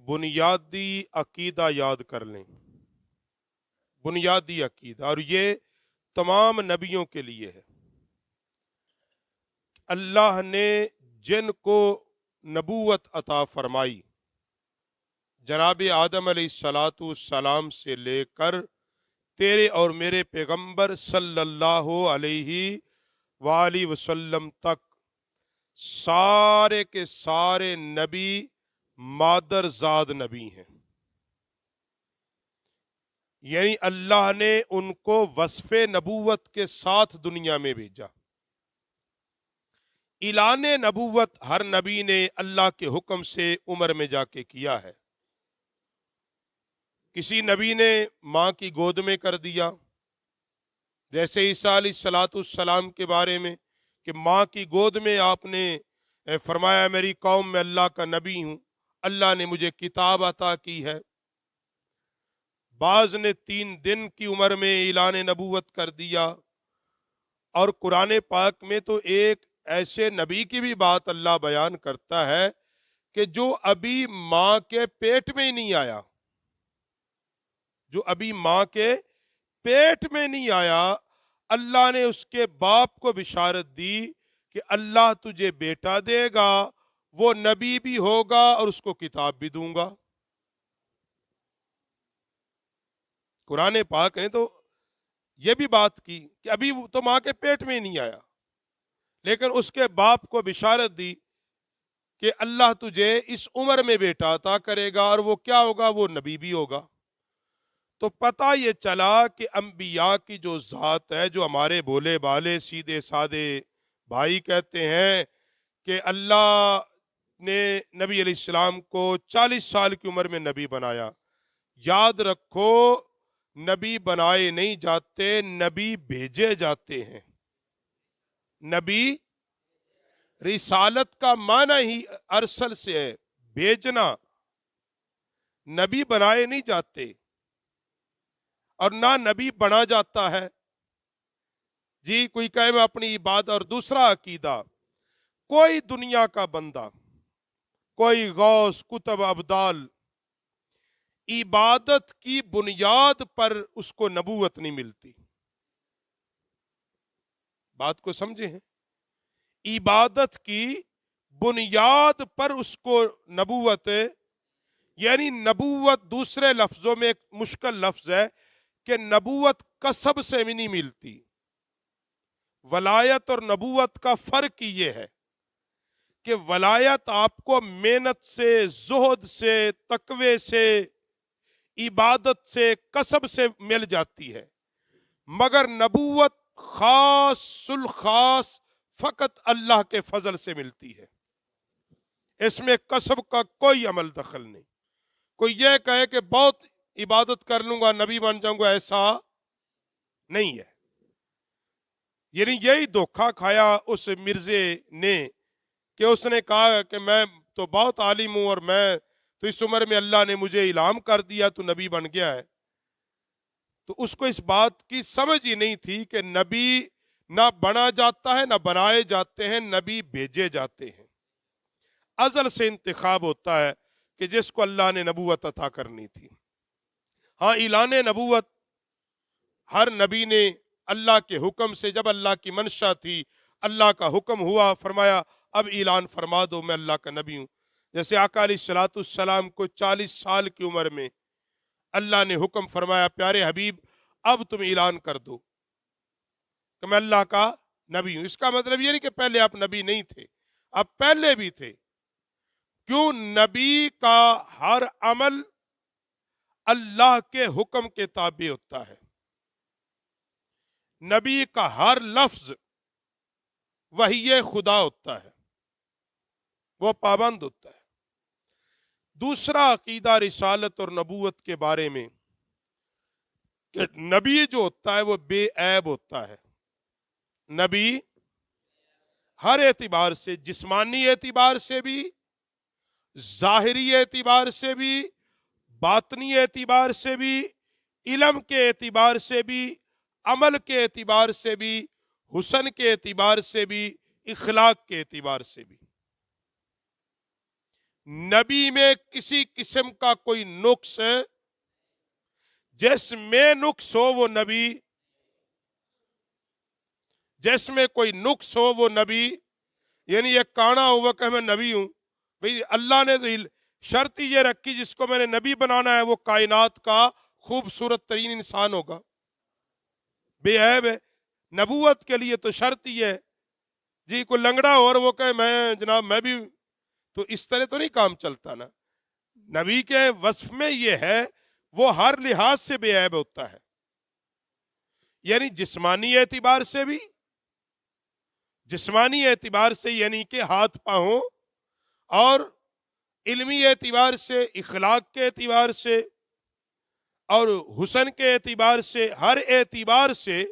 بنیادی عقیدہ یاد کر لیں، بنیادی عقیدہ، اور یہ تمام نبیوں کے لیے ہے۔ اللہ نے جن کو نبوت عطا فرمائی، جناب آدم علیہ الصلاۃ والسلام سے لے کر تیرے اور میرے پیغمبر صلی اللہ علیہ وآلہ وسلم تک، سارے کے سارے نبی مادر زاد نبی ہیں، یعنی اللہ نے ان کو وصف نبوت کے ساتھ دنیا میں بھیجا۔ اعلان نبوت ہر نبی نے اللہ کے حکم سے عمر میں جا کے کیا ہے۔ کسی نبی نے ماں کی گود میں کر دیا، جیسے عیسیٰ علیہ الصلاۃ والسلام کے بارے میں کہ ماں کی گود میں آپ نے فرمایا میری قوم میں اللہ کا نبی ہوں، اللہ نے مجھے کتاب عطا کی ہے۔ بعض نے 3 دن کی عمر میں اعلان نبوت کر دیا، اور قرآن پاک میں تو ایک ایسے نبی کی بھی بات اللہ بیان کرتا ہے کہ جو ابھی ماں کے پیٹ میں ہی نہیں آیا، جو ابھی ماں کے پیٹ میں نہیں آیا، اللہ نے اس کے باپ کو بشارت دی کہ اللہ تجھے بیٹا دے گا، وہ نبی بھی ہوگا اور اس کو کتاب بھی دوں گا۔ قرآن پاک نے تو یہ بھی بات کی کہ ابھی تو ماں کے پیٹ میں ہی نہیں آیا، لیکن اس کے باپ کو بشارت دی کہ اللہ تجھے اس عمر میں بیٹا عطا کرے گا، اور وہ کیا ہوگا؟ وہ نبی بھی ہوگا۔ تو پتہ یہ چلا کہ انبیاء کی جو ذات ہے، جو ہمارے بولے بالے سیدھے سادے بھائی کہتے ہیں کہ اللہ نے نبی علیہ السلام کو 40 سال کی عمر میں نبی بنایا، یاد رکھو نبی بنائے نہیں جاتے، نبی بھیجے جاتے ہیں۔ نبی رسالت کا معنی ہی ارسل سے ہے، بھیجنا۔ نبی بنائے نہیں جاتے، اور نہ نبی بنا جاتا ہے۔ جی کوئی کہے میں اپنی عبادت، اور دوسرا عقیدہ، کوئی دنیا کا بندہ، کوئی غوث کتب ابدال، عبادت کی بنیاد پر اس کو نبوت نہیں ملتی۔ بات کو سمجھے ہیں؟ عبادت کی بنیاد پر اس کو نبوت، یعنی نبوت دوسرے لفظوں میں ایک مشکل لفظ ہے کہ نبوت کسب سے بھی نہیں ملتی۔ ولایت اور نبوت کا فرق یہ ہے کہ ولایت آپ کو محنت سے، زہد سے، تقوی سے، عبادت سے، کسب سے مل جاتی ہے، مگر نبوت خاص الخاص فقط اللہ کے فضل سے ملتی ہے۔ اس میں کسب کا کوئی عمل دخل نہیں۔ کوئی یہ کہے کہ بہت عبادت کر لوں گا نبی بن جاؤں گا، ایسا نہیں ہے۔ یعنی یہی دھوکہ کھایا اس مرزے نے کہ اس نے کہا کہ میں تو بہت عالم ہوں، اور میں تو اس عمر میں اللہ نے مجھے الہام کر دیا تو نبی بن گیا ہے۔ تو اس کو اس بات کی سمجھ ہی نہیں تھی کہ نبی نہ بنا جاتا ہے، نہ بنائے جاتے ہیں، نبی بھیجے جاتے ہیں۔ ازل سے انتخاب ہوتا ہے کہ جس کو اللہ نے نبوت عطا کرنی تھی۔ ہاں، اعلان نبوت ہر نبی نے اللہ کے حکم سے، جب اللہ کی منشا تھی، اللہ کا حکم ہوا، فرمایا اب اعلان فرما دو میں اللہ کا نبی ہوں۔ جیسے آقا علیہ الصلوۃ والسلام کو 40 سال کی عمر میں اللہ نے حکم فرمایا پیارے حبیب اب تم اعلان کر دو کہ میں اللہ کا نبی ہوں۔ اس کا مطلب یہ نہیں کہ پہلے آپ نبی نہیں تھے، آپ پہلے بھی تھے۔ کیوں؟ نبی کا ہر عمل اللہ کے حکم کے تابع ہوتا ہے، نبی کا ہر لفظ وحی خدا ہوتا ہے، وہ پابند ہوتا ہے۔ دوسرا عقیدہ رسالت اور نبوت کے بارے میں کہ نبی جو ہوتا ہے وہ بے عیب ہوتا ہے۔ نبی ہر اعتبار سے، جسمانی اعتبار سے بھی، ظاہری اعتبار سے بھی، باطنی اعتبار سے بھی، علم کے اعتبار سے بھی، عمل کے اعتبار سے بھی، حسن کے اعتبار سے بھی، اخلاق کے اعتبار سے بھی نبی میں کسی قسم کا کوئی نقص، جس میں نقص ہو وہ نبی، جس میں کوئی نقص ہو وہ نبی، یعنی یہ کانا ہوا کہ میں نبی ہوں، بھئی اللہ نے تو شرط یہ رکھی جس کو میں نے نبی بنانا ہے وہ کائنات کا خوبصورت ترین انسان ہوگا، بے عیب ہے۔ نبوت کے لیے تو شرط یہ ہے، جی کوئی لنگڑا ہو اور وہ کہے میں جناب میں بھی، تو اس طرح تو نہیں کام چلتا نا۔ نبی کے وصف میں یہ ہے وہ ہر لحاظ سے بے عیب ہوتا ہے، یعنی جسمانی اعتبار سے بھی، جسمانی اعتبار سے یعنی کہ ہاتھ پاؤں، اور علمی اعتبار سے، اخلاق کے اعتبار سے، اور حسن کے اعتبار سے، ہر اعتبار سے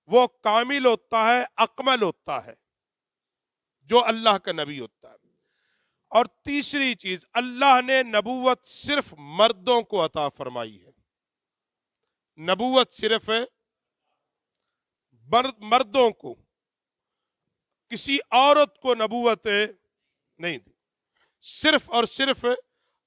وہ کامل ہوتا ہے، اکمل ہوتا ہے جو اللہ کا نبی ہوتا ہے۔ اور تیسری چیز، اللہ نے نبوت صرف مردوں کو عطا فرمائی ہے، نبوت صرف مردوں کو، کسی عورت کو نبوت نہیں دی، صرف اور صرف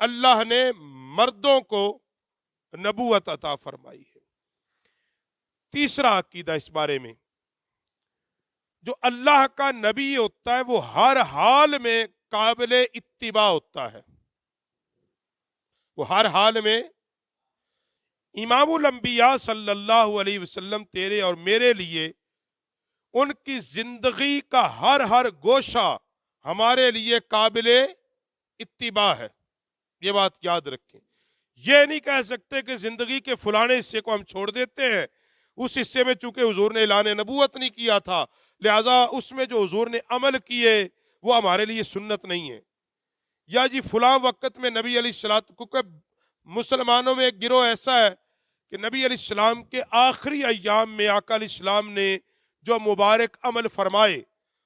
اللہ نے مردوں کو نبوت عطا فرمائی ہے۔ تیسرا عقیدہ اس بارے میں، جو اللہ کا نبی ہوتا ہے وہ ہر حال میں قابل اتباع ہوتا ہے، وہ ہر حال میں، امام الانبیاء صلی اللہ علیہ وسلم تیرے اور میرے لیے ان کی زندگی کا ہر گوشہ ہمارے لیے قابل اتباع ہے، یہ بات یاد رکھیں۔ یہ نہیں کہہ سکتے کہ زندگی کے فلانے حصے کو ہم چھوڑ دیتے ہیں، اس حصے میں چونکہ حضور نے اعلان نبوت نہیں کیا تھا لہذا اس میں جو حضور نے عمل کیے وہ ہمارے لیے سنت نہیں ہے، یا جی فلاں وقت میں نبی علیہ السلام، کیونکہ مسلمانوں میں ایک گروہ ایسا ہے کہ نبی علیہ السلام کے آخری ایام میں آقا علیہ السلام نے جو مبارک عمل فرمائے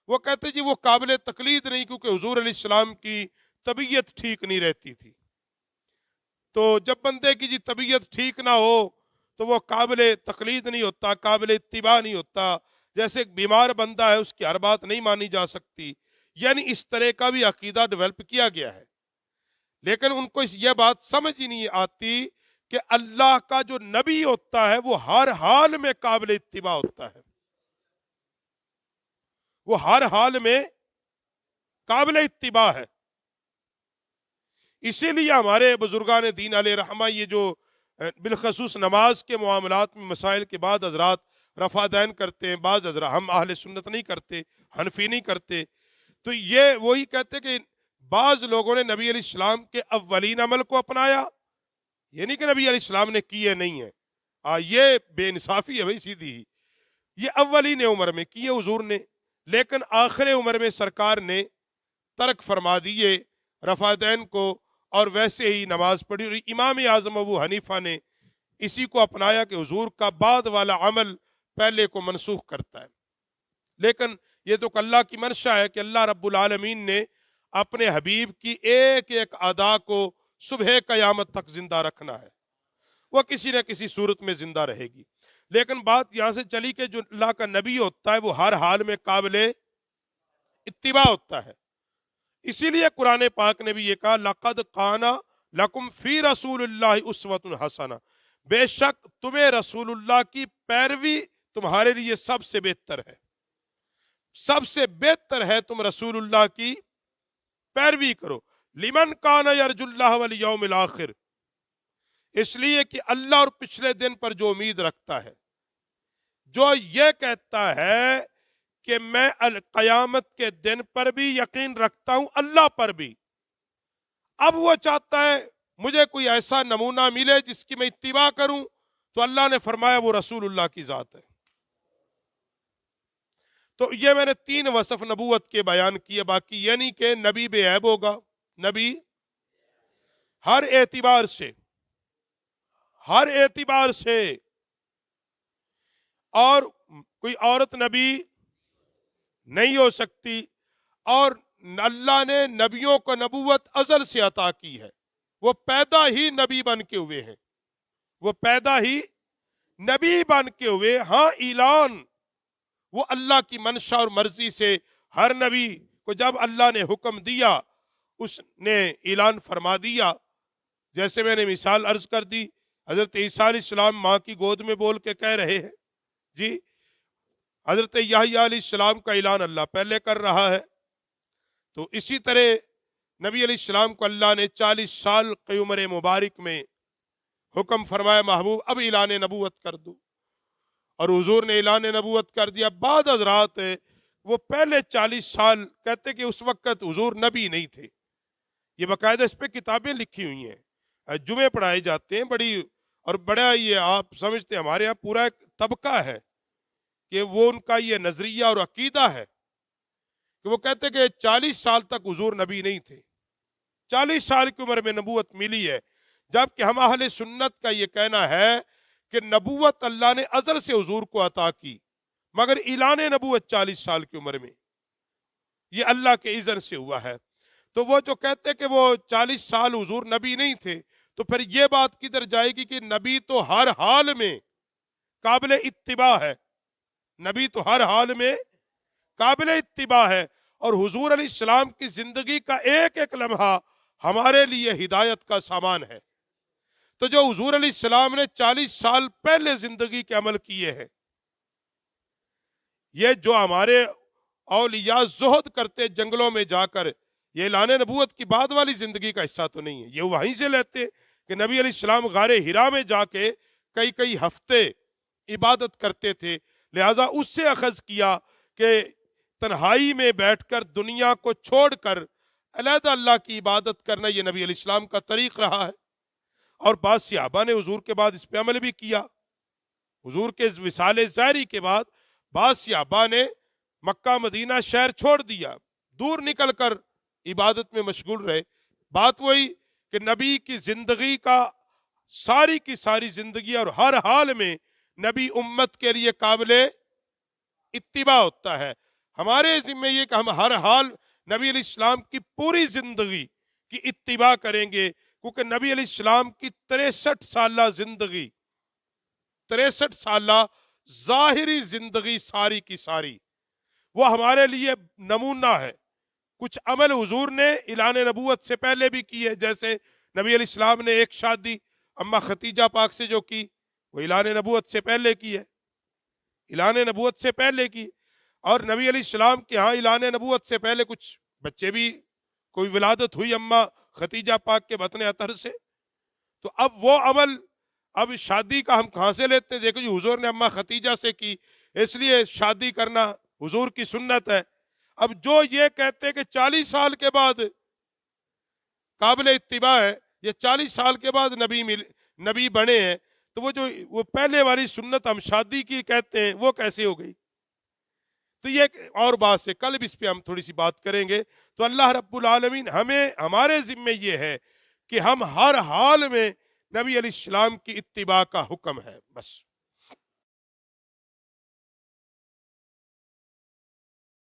وہ کہتے جی وہ قابل تقلید نہیں، کیونکہ حضور علیہ السلام کی طبیعت ٹھیک نہیں رہتی تھی۔ تو جب بندے کی جی طبیعت ٹھیک نہ ہو تو وہ قابل تقلید نہیں ہوتا، قابل اتباع نہیں ہوتا، جیسے ایک بیمار بندہ ہے اس کی ہر بات نہیں مانی جا سکتی، یعنی اس طرح کا بھی عقیدہ ڈیولپ کیا گیا ہے۔ لیکن ان کو یہ بات سمجھ ہی نہیں آتی کہ اللہ کا جو نبی ہوتا ہے وہ ہر حال میں قابل اتباع ہوتا ہے، وہ ہر حال میں قابل اتباع ہے۔ اسی لیے ہمارے بزرگان دین علیہ رحمہ یہ جو بالخصوص نماز کے معاملات میں مسائل کے بعد حضرات رفع دین کرتے ہیں، بعض حضرات، ہم اہل سنت نہیں کرتے، حنفی نہیں کرتے، تو یہ وہی کہتے کہ بعض لوگوں نے نبی علیہ السلام کے اولین عمل کو اپنایا، یہ نہیں کہ نبی علیہ السلام نے کیے نہیں ہیں، یہ بے انصافی ہے بھائی سیدھی ہی، یہ اولین عمر میں کیے حضور نے، لیکن آخر عمر میں سرکار نے ترک فرما دیے رفع دین کو اور ویسے ہی نماز پڑھی، اور امام اعظم ابو حنیفہ نے اسی کو اپنایا کہ حضور کا بعد والا عمل پہلے کو منسوخ کرتا ہے۔ لیکن یہ تو اللہ کی منشا ہے کہ اللہ رب العالمین نے اپنے حبیب کی ایک ایک ادا کو صبح قیامت تک زندہ رکھنا ہے، وہ کسی نہ کسی صورت میں زندہ رہے گی۔ لیکن بات یہاں سے چلی کہ جو اللہ کا نبی ہوتا ہے وہ ہر حال میں قابل اتباع ہوتا ہے، اسی لیے قرآن پاک نے بھی یہ کہا لَقَدْ قَانَ لَكُمْ فِي رَسُولِ اللَّهِ أُسْوَةٌ حَسَنَةٌ، بے شک تمہیں رسول اللہ کی پیروی تمہارے لیے سب سے بہتر ہے، سب سے بہتر ہے تم رسول اللہ کی پیروی کرو۔ لمن کان یرجو اللہ والیوم الآخر، اس لیے کہ اللہ اور پچھلے دن پر جو امید رکھتا ہے، جو یہ کہتا ہے کہ میں قیامت کے دن پر بھی یقین رکھتا ہوں، اللہ پر بھی، اب وہ چاہتا ہے مجھے کوئی ایسا نمونہ ملے جس کی میں اتباع کروں، تو اللہ نے فرمایا وہ رسول اللہ کی ذات ہے۔ تو یہ میں نے 3 وصف نبوت کے بیان کیے، باقی یعنی کہ نبی بے عیب ہوگا، نبی ہر اعتبار سے، ہر اعتبار سے، اور کوئی عورت نبی نہیں ہو سکتی، اور اللہ نے نبیوں کو نبوت ازل سے عطا کی ہے، وہ پیدا ہی نبی بن کے ہوئے ہیں، وہ پیدا ہی نبی بن کے ہوئے، ہاں اعلان وہ اللہ کی منشا اور مرضی سے ہر نبی کو جب اللہ نے حکم دیا اس نے اعلان فرما دیا، جیسے میں نے مثال عرض کر دی، حضرت عیسیٰ علیہ السلام ماں کی گود میں بول کے کہہ رہے ہیں جی، حضرت یحییٰ علیہ السلام کا اعلان اللہ پہلے کر رہا ہے، تو اسی طرح نبی علیہ السلام کو اللہ نے 40 سال کی عمر مبارک میں حکم فرمایا، محبوب اب اعلان نبوت کر دو، اور حضور نے اعلان نبوت کر دیا۔ بعد حضرات وہ پہلے 40 سال کہتے کہ اس وقت حضور نبی نہیں تھے، یہ باقاعدہ اس پہ کتابیں لکھی ہوئی ہیں، جمعے پڑھائے جاتے ہیں، بڑی اور بڑا، یہ آپ سمجھتے ہیں ہمارے ہاں پورا ایک طبقہ ہے کہ وہ ان کا یہ نظریہ اور عقیدہ ہے کہ وہ کہتے کہ 40 سال تک حضور نبی نہیں تھے، 40 سال کی عمر میں نبوت ملی ہے، جبکہ ہم اہل سنت کا یہ کہنا ہے کہ نبوت اللہ نے ازل سے حضور کو عطا کی، مگر اعلان نبوت 40 سال کی عمر میں یہ اللہ کے اذن سے ہوا ہے۔ تو وہ جو کہتے کہ وہ 40 سال حضور نبی نہیں تھے، تو پھر یہ بات کدھر جائے گی کہ نبی تو ہر حال میں قابل اتباع ہے، نبی تو ہر حال میں قابل اتباع ہے، اور حضور علیہ السلام کی زندگی کا ایک ایک لمحہ ہمارے لیے ہدایت کا سامان ہے۔ تو جو حضور علیہ السلام نے 40 سال پہلے زندگی کے عمل کیے ہیں، یہ جو ہمارے اولیاء زہد کرتے جنگلوں میں جا کر، یہ اعلان نبوت کی بعد والی زندگی کا حصہ تو نہیں ہے، یہ وہیں سے لیتے کہ نبی علیہ السلام غار حرا میں جا کے کئی ہفتے عبادت کرتے تھے، لہٰذا اس سے اخذ کیا کہ تنہائی میں بیٹھ کر دنیا کو چھوڑ کر علیحدہ اللہ کی عبادت کرنا یہ نبی علیہ السلام کا طریق رہا ہے، اور بعض صحابہ نے حضور کے بعد اس پہ عمل بھی کیا۔ حضور کے وصال ظاہری کے بعد بعض صحابہ نے مکہ مدینہ شہر چھوڑ دیا، دور نکل کر عبادت میں مشغول رہے۔ بات وہی کہ نبی کی زندگی کا ساری کی ساری زندگی اور ہر حال میں نبی امت کے لیے قابل اتباع ہوتا ہے۔ ہمارے ذمہ یہ کہ ہم ہر حال نبی علیہ السلام کی پوری زندگی کی اتباع کریں گے، کیونکہ نبی علیہ السلام کی 63 سالہ زندگی، 63 سالہ ظاہری زندگی ساری کی ساری وہ ہمارے لیے نمونہ ہے۔ کچھ عمل حضور نے اعلان نبوت سے پہلے بھی کی ہے، جیسے نبی علیہ السلام نے ایک شادی اما ختیجہ پاک سے جو کی، وہ اعلان نبوت سے پہلے کی ہے، اعلان نبوت سے پہلے کی۔ اور نبی علیہ السلام کے ہاں اعلان نبوت سے پہلے کچھ بچے بھی، کوئی ولادت ہوئی اما ختیجہ پاک کے بطن اطہر سے، تو اب وہ عمل، اب شادی کا ہم کہاں سے لیتے ہیں؟ دیکھو جی، حضور نے اما ختیجہ سے کی، اس لیے شادی کرنا حضور کی سنت ہے۔ اب جو یہ کہتے کہ 40 سال کے بعد قابل اتباع ہے، یہ 40 سال کے بعد نبی بنے ہیں، تو وہ پہلے والی سنت ہم شادی کی کہتے ہیں، وہ کیسے ہو گئی؟ تو یہ ایک اور بات سے کل بھی اس پہ ہم تھوڑی سی بات کریں گے۔ تو اللہ رب العالمین ہمارے ذمہ یہ ہے کہ ہم ہر حال میں نبی علیہ السلام کی اتباع کا حکم ہے، بس۔